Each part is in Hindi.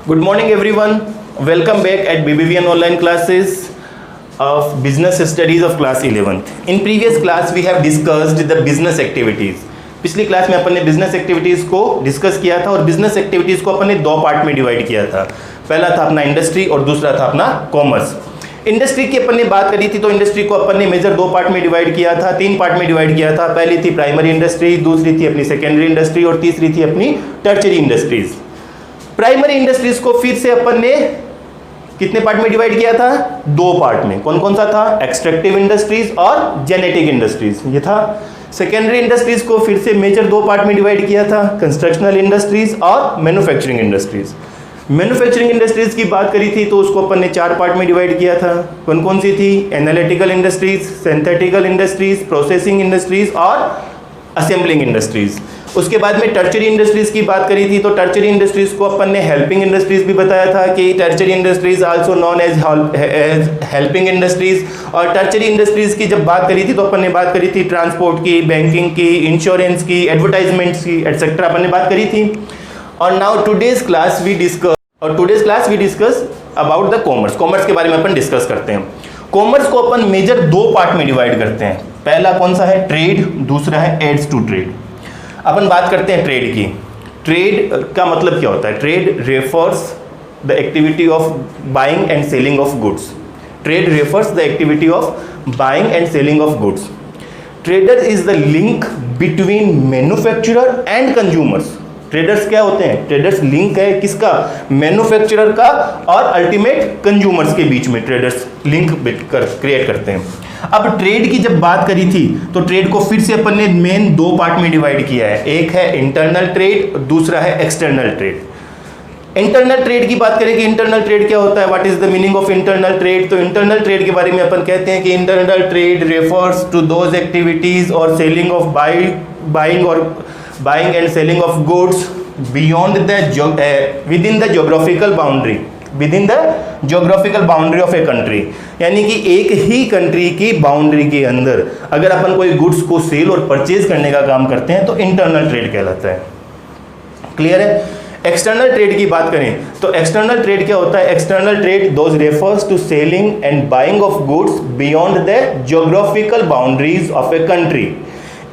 Good morning everyone. Welcome back at BBVN online classes of business studies of class 11th. In previous class we have discussed the business activities. पिछली क्लास में अपन ने बिजनेस एक्टिविटीज़ को डिस्कस किया था और बिजनेस एक्टिविटीज़ को अपन ने दो पार्ट में डिवाइड किया था। पहला था अपना इंडस्ट्री और दूसरा था अपना कॉमर्स। इंडस्ट्री की अपन ने बात करी थी तो इंडस्ट्री को अपन ने मेजर दो पार्ट में डिवाइड किया था, तीन पार्ट में डिवाइड किया था। पहली थी प्राइमरी इंडस्ट्री, दूसरी थी अपनी सेकेंडरी इंडस्ट्री और तीसरी थी अपनी टर्चरी इंडस्ट्रीज। प्राइमरी इंडस्ट्रीज को फिर से अपन ने कितने पार्ट में डिवाइड किया था? दो पार्ट में। कौन कौन सा था? एक्सट्रैक्टिव इंडस्ट्रीज और जेनेटिक इंडस्ट्रीज ये था। सेकेंडरी इंडस्ट्रीज को फिर से मेजर दो पार्ट में डिवाइड किया था, कंस्ट्रक्शनल इंडस्ट्रीज और मैन्युफैक्चरिंग इंडस्ट्रीज। मैन्युफैक्चरिंग इंडस्ट्रीज की बात करी थी तो उसको अपन ने चार पार्ट में डिवाइड किया था। कौन कौन सी थी? Analytical industries, synthetical industries, processing industries और असेंबलिंग इंडस्ट्रीज। उसके बाद में टर्चरी इंडस्ट्रीज की बात करी थी तो टर्चरी इंडस्ट्रीज को अपन ने हेल्पिंग इंडस्ट्रीज भी बताया था कि tertiary industries also known as helping industries. और टर्चरी इंडस्ट्रीज की जब बात करी थी तो अपन ने बात करी थी ट्रांसपोर्ट की, बैंकिंग की, इंश्योरेंस की, एडवर्टाइजमेंट्स की, एटसेट्रा अपन ने बात करी थी। और now today's class we discuss about the commerce. Commerce के बारे में अपन डिस्कस करते हैं। कॉमर्स को अपन मेजर दो पार्ट में डिवाइड करते हैं। पहला कौन सा है? ट्रेड, दूसरा है एड्स टू ट्रेड। अपन बात करते हैं ट्रेड की। ट्रेड का मतलब क्या होता है? Trade refers the activity of buying and selling of goods. Trade refers the activity of buying and selling of goods. Trader is the link between manufacturer and consumers. Traders क्या होते हैं? ट्रेडर्स लिंक है किसका? मैन्युफैक्चरर का और अल्टीमेट कंज्यूमर्स के बीच में ट्रेडर्स लिंक क्रिएट करते हैं। अब ट्रेड की जब बात करी थी तो ट्रेड को फिर से अपन ने मेन दो पार्ट में डिवाइड किया है। एक है इंटरनल ट्रेड, दूसरा है एक्सटर्नल ट्रेड। इंटरनल ट्रेड की बात करें कि इंटरनल ट्रेड क्या होता है, what is the meaning of internal trade. तो इंटरनल ट्रेड के बारे में अपन कहते हैं कि internal trade refers to those activities और selling of buying and selling of goods beyond the within the geographical boundary of a country. यानी कि एक ही कंट्री की बाउंड्री के अंदर अगर अपन कोई गुड्स को सेल और परचेज करने का काम करते हैं तो इंटरनल ट्रेड कहलाता है। क्लियर है? एक्सटर्नल ट्रेड की बात करें तो एक्सटर्नल ट्रेड क्या होता है? External trade those refers to selling and buying of goods beyond the geographical boundaries of a country.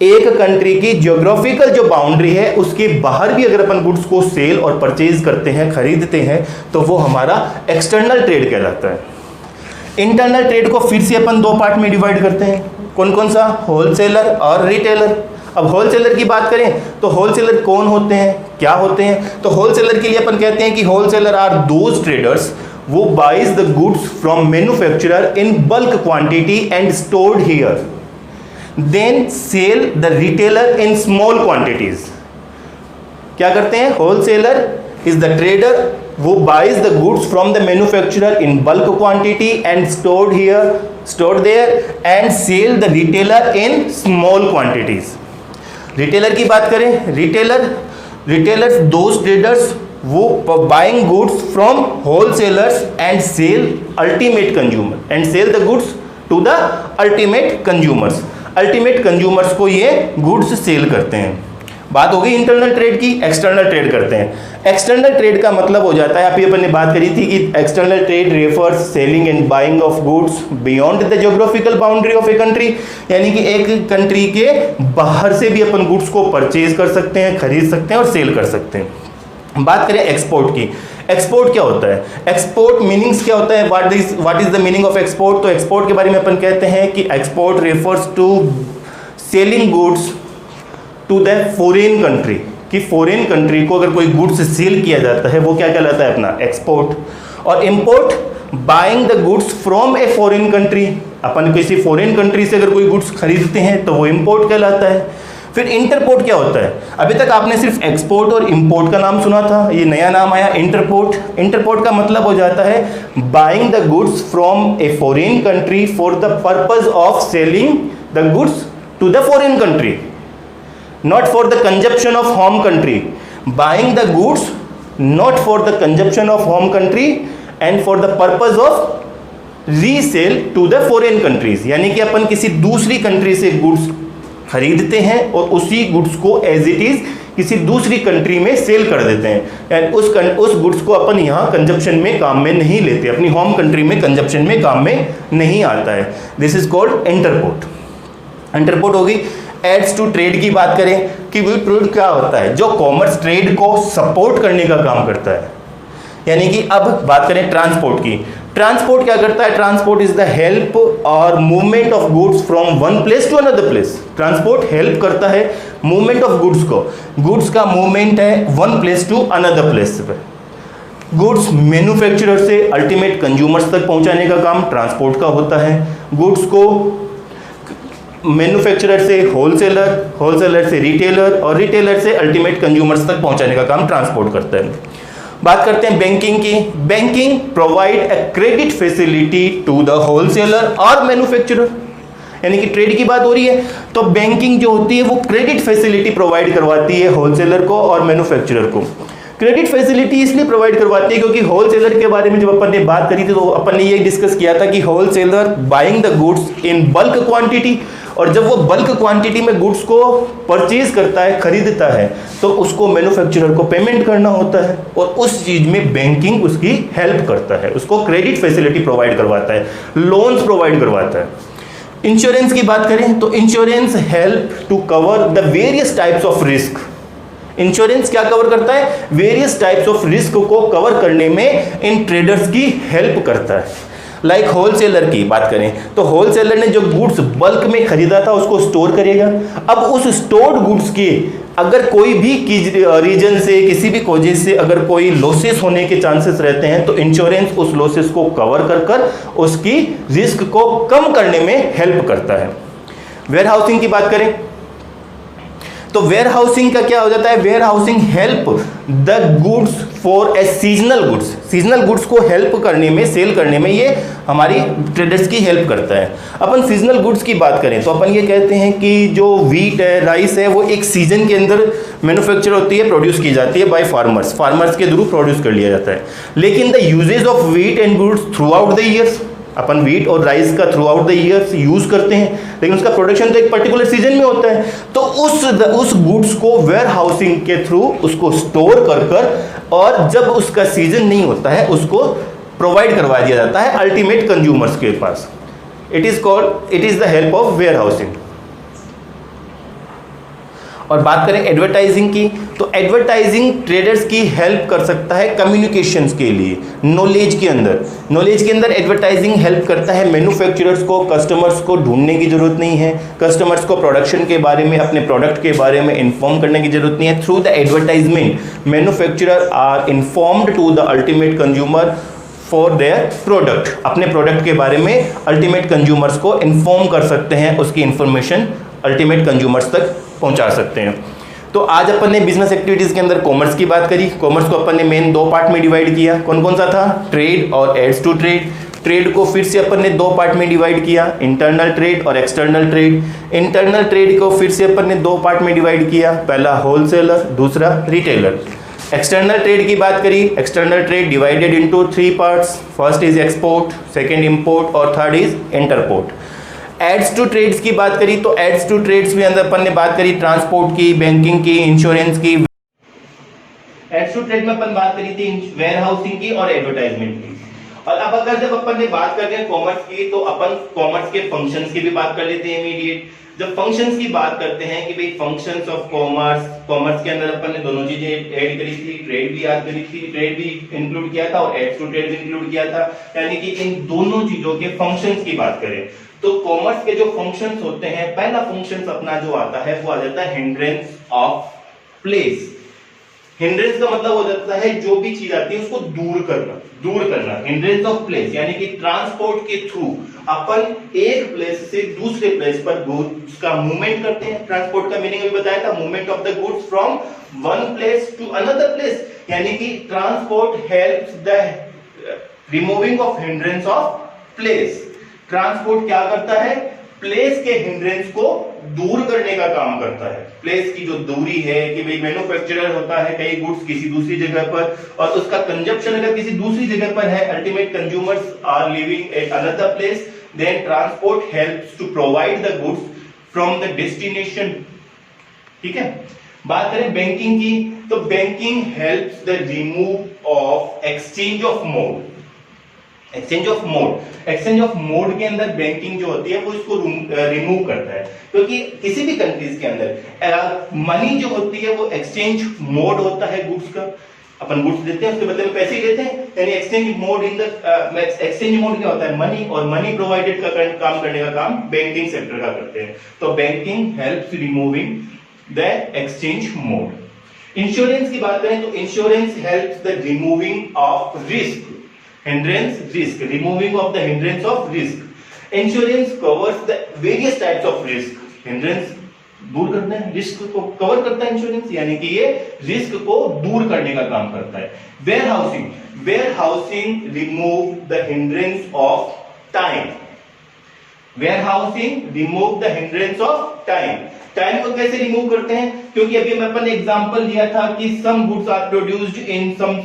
एक कंट्री की ज्योग्राफिकल जो बाउंड्री है उसके बाहर भी अगर अपन गुड्स को सेल और परचेज करते हैं, खरीदते हैं, तो वो हमारा एक्सटर्नल ट्रेड कहलाता है। इंटरनल ट्रेड को फिर से अपन दो पार्ट में डिवाइड करते हैं। कौन कौन सा? होलसेलर और रिटेलर। अब होलसेलर की बात करें तो होलसेलर कौन होते हैं, क्या होते हैं? तो होलसेलर के लिए अपन कहते हैं कि होलसेलर आर दोज ट्रेडर्स वो buys the goods from manufacturer in bulk quantity and stored here, then sell the retailer in small quantities। क्या करते हैं? Wholesaler is the trader who buys the goods from the manufacturer in bulk quantity and stored there and sell the retailer in small quantities। Retailer की बात करें, retailers those traders who buying goods from wholesalers and sell the goods to the ultimate consumers। Ultimate consumers को ये गुड्स सेल करते हैं। बात हो गई इंटरनल ट्रेड की। एक्सटर्नल ट्रेड करते हैं। एक्सटर्नल ट्रेड का मतलब हो जाता है, अभी अपन ने बात करी थी कि external trade refers selling and buying of goods beyond the geographical boundary of a country. यानी कि एक कंट्री के बाहर से भी अपन गुड्स को परचेज कर सकते हैं, खरीद सकते हैं और सेल कर सकते हैं। बात करें एक्सपोर्ट की। एक्सपोर्ट क्या होता है? एक्सपोर्ट मीनिंग्स क्या होता है? What is the meaning of export. तो एक्सपोर्ट के बारे में अपन कहते हैं कि export refers to selling goods to the foreign country. कि फॉरेन कंट्री को अगर कोई गुड्स सेल किया जाता है वो क्या कहलाता है? अपना एक्सपोर्ट। और import buying the goods from a foreign country. अपन किसी फॉरेन कंट्री से अगर कोई गुड्स खरीदते हैं तो वो इंपोर्ट कहलाता है। फिर इंटरपोर्ट क्या होता है? अभी तक आपने सिर्फ एक्सपोर्ट और इंपोर्ट का नाम सुना था, ये नया नाम आया इंटरपोर्ट। इंटरपोर्ट का मतलब हो जाता है buying the goods from a foreign country for the purpose of selling the goods to the foreign country, not for the consumption of home country. Buying the goods not for the consumption of home country and for the purpose of resale to the foreign countries. यानी कि अपन किसी दूसरी कंट्री से गुड्स खरीदते हैं और उसी गुड्स को एज इट इज किसी दूसरी कंट्री में सेल कर देते हैं, एंड उस गुड्स को अपन यहाँ कंजप्शन में काम में नहीं लेते, अपनी होम कंट्री में कंजप्शन में काम में नहीं आता है। This is called interport. Interport होगी। एड्स टू ट्रेड की बात करें कि वो ट्रेड क्या होता है, जो कॉमर्स ट्रेड को सपोर्ट करने का काम करता है। यानी कि अब बात करें ट्रांसपोर्ट की, ट्रांसपोर्ट क्या करता है, ट्रांसपोर्ट इज द हेल्प और movement of goods from one place to another place. Transport help करता है मूवमेंट ऑफ गुड्स को, गुड्स का मूवमेंट है one place to another place पे। गुड्स मैन्युफैक्चरर से अल्टीमेट कंज्यूमर्स तक पहुंचाने का काम ट्रांसपोर्ट का होता है। गुड्स को मैन्युफैक्चरर से होलसेलर, होलसेलर से रिटेलर और रिटेलर से अल्टीमेट कंज्यूमर्स तक पहुंचाने का काम ट्रांसपोर्ट करता है। बात करते हैं बैंकिंग की। Banking provide a credit facility to the wholesaler और मैन्युफैक्चरर, यानी कि ट्रेड की बात हो रही है तो बैंकिंग जो होती है वो क्रेडिट फैसिलिटी प्रोवाइड करवाती है होलसेलर को और मैन्युफैक्चरर को। क्रेडिट फैसिलिटी इसलिए प्रोवाइड करवाती है क्योंकि होलसेलर के बारे में जब अपन ने बात करी थी तो अपन ने ये डिस्कस किया था कि wholesaler buying the goods in bulk quantity, और जब वो बल्क क्वांटिटी में गुड्स को परचेज करता है, खरीदता है, तो उसको मैन्युफैक्चरर को पेमेंट करना होता है और उस चीज में बैंकिंग उसकी हेल्प करता है, उसको क्रेडिट फैसिलिटी प्रोवाइड करवाता है, लोन्स प्रोवाइड करवाता है। इंश्योरेंस की बात करें तो insurance help to cover the various types of risk. Insurance क्या कवर करता है, वेरियस टाइप्स ऑफ रिस्क को कवर करने में इन ट्रेडर्स की हेल्प करता है। लाइक होलसेलर की बात करें तो होलसेलर ने जो गुड्स बल्क में खरीदा था उसको स्टोर करेगा। अब उस स्टोर्ड गुड्स के अगर कोई भी रीजन से, किसी भी वजह से अगर कोई लॉसेस होने के चांसेस रहते हैं तो इंश्योरेंस उस लॉसेस को कवर कर उसकी रिस्क को कम करने में हेल्प करता है। वेयर हाउसिंग की बात करें तो वेयर हाउसिंग का क्या हो जाता है, warehousing help the goods for a seasonal goods. Seasonal goods को हेल्प करने में, सेल करने में ये हमारी ट्रेडर्स की हेल्प करता है। अपन सीजनल गुड्स की बात करें तो अपन ये कहते हैं कि जो वीट है, राइस है, वो एक सीजन के अंदर मैन्युफैक्चर होती है, प्रोड्यूस की जाती है बाय फार्मर्स, फार्मर्स के थ्रू प्रोड्यूस कर लिया जाता है। लेकिन the usages of wheat and goods throughout the years, अपन वीट और राइस का throughout the years use करते हैं, लेकिन उसका प्रोडक्शन तो एक पर्टिकुलर सीजन में होता है। तो उस गुड्स को वेयर हाउसिंग के थ्रू उसको स्टोर कर और जब उसका सीजन नहीं होता है उसको प्रोवाइड करवा दिया जाता है अल्टीमेट कंज्यूमर्स के पास। It is the help of warehousing. और बात करें एडवर्टाइजिंग की तो एडवर्टाइजिंग ट्रेडर्स की हेल्प कर सकता है कम्युनिकेशंस के लिए, नॉलेज के अंदर एडवर्टाइजिंग हेल्प करता है मैन्युफैक्चरर्स को, कस्टमर्स को ढूंढने की जरूरत नहीं है, कस्टमर्स को प्रोडक्शन के बारे में, अपने प्रोडक्ट के बारे में इन्फॉर्म करने की जरूरत नहीं है। Through the advertisement manufacturer are informed to the ultimate consumer for their product, अपने प्रोडक्ट के बारे में अल्टीमेट कंज्यूमर्स को इन्फॉर्म कर सकते हैं, उसकी इंफॉर्मेशन अल्टीमेट कंज्यूमर्स तक पहुंचा सकते हैं। तो आज अपन ने बिजनेस एक्टिविटीज के अंदर कॉमर्स की बात करी। कॉमर्स को अपन ने मेन दो पार्ट में डिवाइड किया। कौन कौन सा था, ट्रेड और एड्स टू ट्रेड। ट्रेड को फिर से अपन ने दो पार्ट में डिवाइड किया, इंटरनल ट्रेड और एक्सटर्नल ट्रेड। इंटरनल ट्रेड को फिर से अपन ने दो पार्ट में डिवाइड किया, पहला होलसेलर, दूसरा रिटेलर। एक्सटर्नल ट्रेड की बात करी, external trade divided into three parts, first is export, second import और third is interport. Aids to trades की बात करी तो एड्स टू ट्रेड्स में अंदर अपन ने बात करी ट्रांसपोर्ट की, बैंकिंग की, इंश्योरेंस की। एड्स टू ट्रेड में अपन बात करी थी वेयर हाउसिंग की और एडवर्टाइजमेंट की। और अब अगर जब अपन ने बात करते हैं कॉमर्स की तो अपन कॉमर्स के फंक्शंस की भी बात कर लेते हैं इमीडिएट। जब फंक्शंस की बात करते हैं कि भाई फंक्शंस ऑफ कॉमर्स, कॉमर्स के अंदर अपन ने दोनों चीजें ऐड करी थी, ट्रेड भी याद करी थी, ट्रेड भी इंक्लूड किया था और एड्स टू ट्रेड भी इंक्लूड किया था। यानी कि इन दोनों चीजों के फंक्शंस की बात करें तो कॉमर्स के जो फंक्शंस होते हैं, पहला फंक्शंस अपना जो आता है वो आ जाता है हिंड्रेंस ऑफ प्लेस। हिंड्रेंस का मतलब हो जाता है जो भी चीज आती है उसको दूर करना। हिंड्रेंस ऑफ प्लेस यानी कि ट्रांसपोर्ट के थ्रू अपन एक प्लेस से दूसरे प्लेस पर गुड्स का मूवमेंट करते हैं। ट्रांसपोर्ट का मीनिंग अभी बताया था, movement of the goods from one place to another place. यानी कि transport helps the removing of hindrance of place. Transport क्या करता है, प्लेस के हिंड्रेंस को दूर करने का काम करता है। प्लेस की जो दूरी है कि भाई मैन्युफैक्चरर होता है कई गुड्स किसी दूसरी जगह पर और उसका कंजप्शन अगर किसी दूसरी जगह पर है, ultimate consumers are living at another place, then transport helps to provide the goods from the destination. ठीक है, बात करें बैंकिंग की, तो banking helps the remove of exchange of mode. Exchange of mode, exchange of mode के अंदर बैंकिंग जो होती है वो इसको रिमूव करता है, क्योंकि किसी भी कंट्रीज के अंदर मनी जो होती है वो एक्सचेंज मोड होता है गुड्स का। अपन गुड्स देते हैं उसके बदले में पैसे ही देते हैं, यानी exchange mode in the exchange mode क्या होता है, मनी, और मनी प्रोवाइडेड का काम करने का काम बैंकिंग सेक्टर का करते हैं। तो banking helps removing the exchange mode. Insurance की बात करें तो insurance helps the removing of risk, hindrance risk, removing of the hindrance of risk. Insurance covers the various types of risk. Hindrance दूर करता है, रिस्क को कवर करता है इंश्योरेंस, यानी कि ये रिस्क को दूर करने का काम करता है। Warehousing, warehousing remove the hindrance of time. Warehousing remove the hindrance of time. Time को कैसे रिमूव करते हैं, क्योंकि अभी मैं अपन ने एग्जांपल दिया था कि some goods are produced in some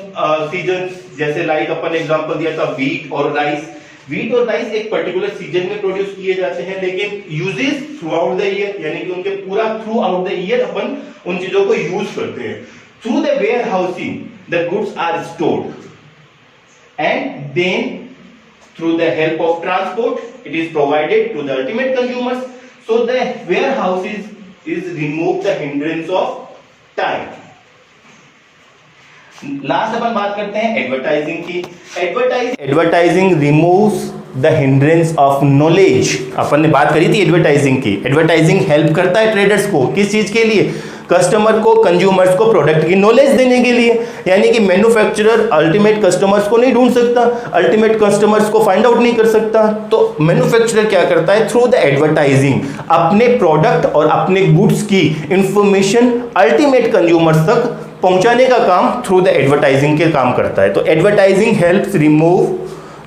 seasons, जैसे लाइक अपन ने एग्जांपल दिया था व्हीट और राइस। व्हीट और राइस एक पर्टिकुलर सीजन में प्रोड्यूस किए जाते हैं, लेकिन usages throughout the year, यानी कि उनके पूरा थ्रू आउट द ईयर अपन उन चीजों को यूज करते हैं। Through the warehousing the goods are stored and then through the help of transport it is provided to the ultimate consumers, so the warehouses is remove the hindrance of time. Last अपन बात करते हैं एडवर्टाइजिंग की। Advertising removes the hindrance of knowledge. अपन ने बात करी थी एडवर्टाइजिंग की। एडवर्टाइजिंग हेल्प करता है ट्रेडर्स को, किस चीज के लिए, कस्टमर को, कंज्यूमर्स को प्रोडक्ट की नॉलेज देने के लिए। यानी कि मैन्युफैक्चरर अल्टीमेट कस्टमर्स को नहीं ढूंढ सकता, अल्टीमेट कस्टमर्स को फाइंड आउट नहीं कर सकता, तो मैन्युफैक्चरर क्या करता है, थ्रू द एडवर्टाइजिंग अपने प्रोडक्ट और अपने गुड्स की इंफॉर्मेशन अल्टीमेट कंज्यूमर्स तक पहुंचाने का काम थ्रू द एडवर्टाइजिंग के काम करता है। तो advertising helps remove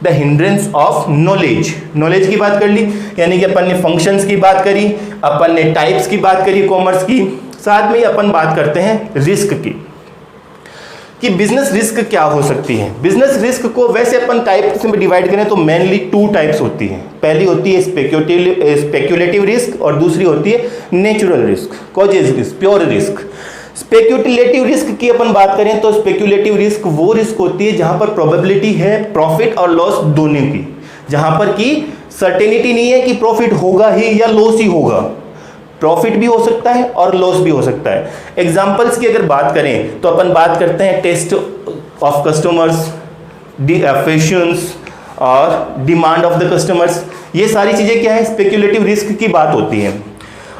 the hindrance of knowledge. Knowledge की बात कर ली, यानी कि अपन ने फंक्शंस की बात करी, अपन ने टाइप्स की बात करी कॉमर्स की, साथ में ही अपन बात करते हैं रिस्क की, कि बिजनेस रिस्क क्या हो सकती है। बिजनेस रिस्क को वैसे अपन टाइप्स में डिवाइड करें तो मेनली 2 टाइप्स होती हैं। पहली होती है स्पेक्युलेटिव रिस्क और दूसरी होती है natural risk, causes risk, pure risk. Speculative risk की अपन बात करें तो स्पेक्युलेटिव रिस्क वो रिस्क होती है जहां पर प्रोबेबिलिटी है प्रॉफिट और लॉस दोनों की, जहां पर की सर्टेनिटी नहीं है कि प्रॉफिट होगा ही या लॉस ही होगा, प्रॉफिट भी हो सकता है और लॉस भी हो सकता है। एग्जांपल्स की अगर बात करें तो अपन बात करते हैं टेस्ट ऑफ कस्टमर्स, एफिशिएंसी और डिमांड ऑफ द कस्टमर्स। ये सारी चीजें क्या है, स्पेक्युलेटिव रिस्क की बात होती है।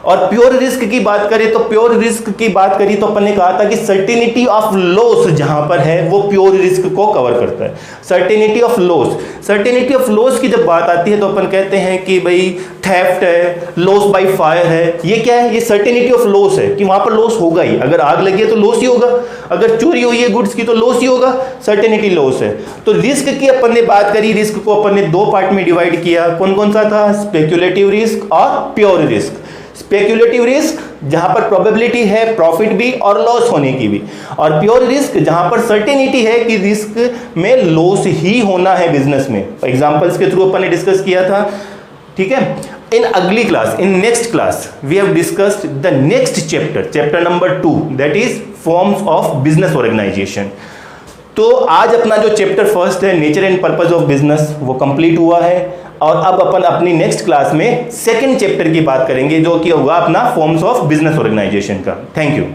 और प्योर रिस्क की बात करें तो प्योर रिस्क की बात करी तो अपन ने कहा था कि सर्टेनिटी ऑफ लॉस जहां पर है वो प्योर रिस्क को कवर करता है। Certainty of loss, certainty of loss की जब बात आती है तो अपन कहते हैं कि भाई थेफ्ट है, लॉस बाय फायर है, ये क्या है, ये सर्टेनिटी ऑफ लॉस है कि वहां पर लॉस होगा ही, अगर आग लगी है तो लॉस ही होगा, अगर चोरी हुई है गुड्स की तो लॉस ही होगा, सर्टेनिटी लॉस है। तो रिस्क की अपन ने बात करी, रिस्क को अपन ने 2 पार्ट में डिवाइड किया, कौन कौन सा था, स्पेक्युलेटिव रिस्क और प्योर रिस्क। स्पेक्युलेटिव रिस्क जहां पर प्रोबेबिलिटी है प्रॉफिट भी और लॉस होने की भी, और प्योर रिस्क जहां पर सर्टेनिटी है कि रिस्क में लॉस ही होना है बिजनेस में। एग्जांपल्स के थ्रू अपन ने डिस्कस किया था, ठीक है। इन अगली class, in next class we have discussed the next chapter, chapter number 2, that is forms of business organisation. तो आज अपना जो चैप्टर फर्स्ट है nature and purpose of business वो कंप्लीट हुआ है, और अब अपन अपनी नेक्स्ट क्लास में सेकंड चैप्टर की बात करेंगे जो कि होगा अपना फॉर्म्स ऑफ बिजनेस ऑर्गेनाइजेशन का। Thank you.